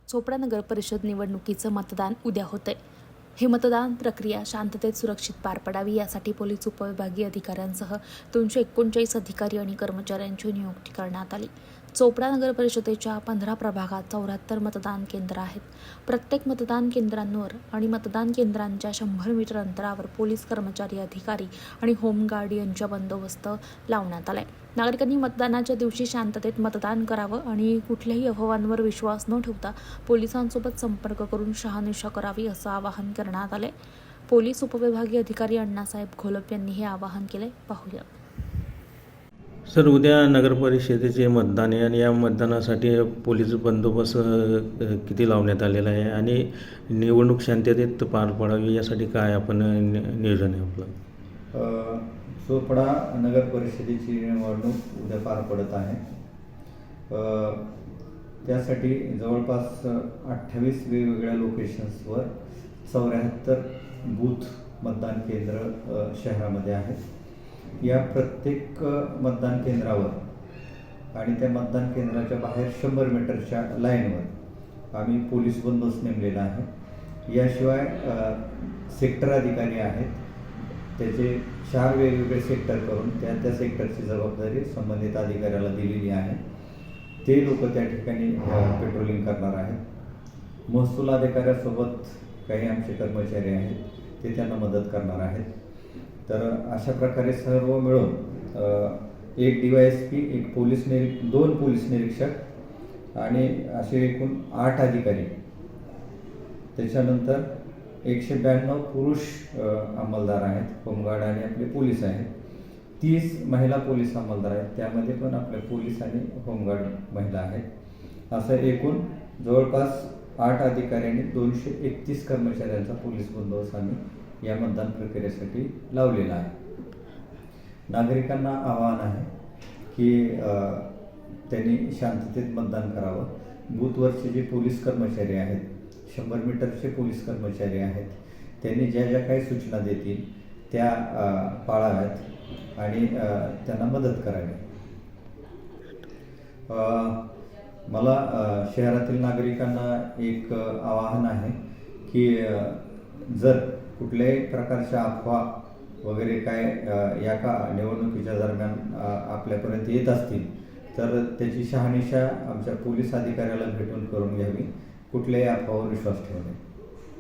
चोपडा नगर परिषद निवडणुकीचं मतदान उद्या होतंय। हे मतदान प्रक्रिया शांततेत सुरक्षित पार पडावी यासाठी पोलीस उपविभागीय अधिकाऱ्यांसह 239 अधिकारी आणि कर्मचाऱ्यांची नियुक्ती करण्यात आली। चोपडा नगर परिषदेच्या 15 प्रभागात 74 मतदान केंद्र आहेत। प्रत्येक मतदान केंद्रांवर आणि मतदान केंद्रांच्या 100 मीटर अंतरावर पोलीस कर्मचारी, अधिकारी आणि होमगार्ड यांचा बंदोबस्त लावण्यात आलाय। नागरिकांनी मतदानाच्या दिवशी शांततेत मतदान करावं आणि कुठल्याही अफवांवर विश्वास न ठेवता पोलिसांसोबत संपर्क करून शहानिशा करावी असं आवाहन करण्यात आले। पोलीस उपविभागीय अधिकारी अण्णासाहेब घोलप यांनी हे आवाहन केले। पाहूया। सर, उद्या नगर परिषदेचे मतदान आहे आणि या मतदानासाठी पोलीस बंदोबस्त किती लावण्यात आलेला आहे आणि निवडणूक शांततेत पार पडावी यासाठी काय आपण नियोजन आहे आपलं? चोपडा नगर परिषदेची निवडणूक उद्या पार पडत आहे। त्यासाठी जवळपास 28 वेगवेगळ्या लोकेशन्सवर 74 बूथ मतदान केंद्र शहरामध्ये आहेत। या प्रत्येक मतदान केंद्रावर आणि त्या मतदान केंद्राच्या बाहेर 100 मीटरच्या लाईनवर आम्ही पोलीस बंदोबस्त नेमलेला आहे। याशिवाय सेक्टर अधिकारी आहेत, त्याचे 4 वेगवेगळे सेक्टर करून त्या सेक्टरची जबाबदारी संबंधित अधिकाऱ्याला दिलेली आहे। ते लोक त्या ठिकाणी पेट्रोलिंग करणार आहेत। महसूल अधिकाऱ्यासोबत काही आमचे कर्मचारी आहेत, ते त्यांना मदत करणार आहेत। तर अशा प्रकारे सर्व मिळून एक DYSP, एक 2 पोलीस निरीक्षक आणि असे एकूण 8 अधिकारी, त्याच्यानंतर 192 पुरुष अंमलदार आहेत, होमगार्ड आणि आपले पोलीस आहेत। 30 महिला पोलीस अंमलदार आहेत, त्यामध्ये पण आपले पोलीस आणि होमगार्ड महिला आहेत। असं एकूण जवळपास 8 अधिकारी आणि 231 कर्मचाऱ्यांचा पोलीस बंदोबस्त आम्ही या मतदान प्रक्रियेसाठी लावलेला आहे। नागरिकांना आवाहन आहे की त्यांनी शांततेत मतदान करावं। बूथवरचे जे पोलीस कर्मचारी आहेत, 100 मीटरचे पोलीस कर्मचारी आहेत, त्यांनी ज्या ज्या काही सूचना देतील त्या पाळाव्यात आणि त्यांना मदत करावी। मला शहरातील नागरिकांना एक आवाहन आहे की जर कुठल्याही प्रकारच्या अफवा वगैरे काय या निवडणुकीच्या दरम्यान आपल्यापर्यंत येत असतील तर त्याची शहानिशा आमच्या पोलीस अधिकाऱ्याला भेटून करून घ्यावी। कुठल्याही अफवावर विश्वास ठेवू नये।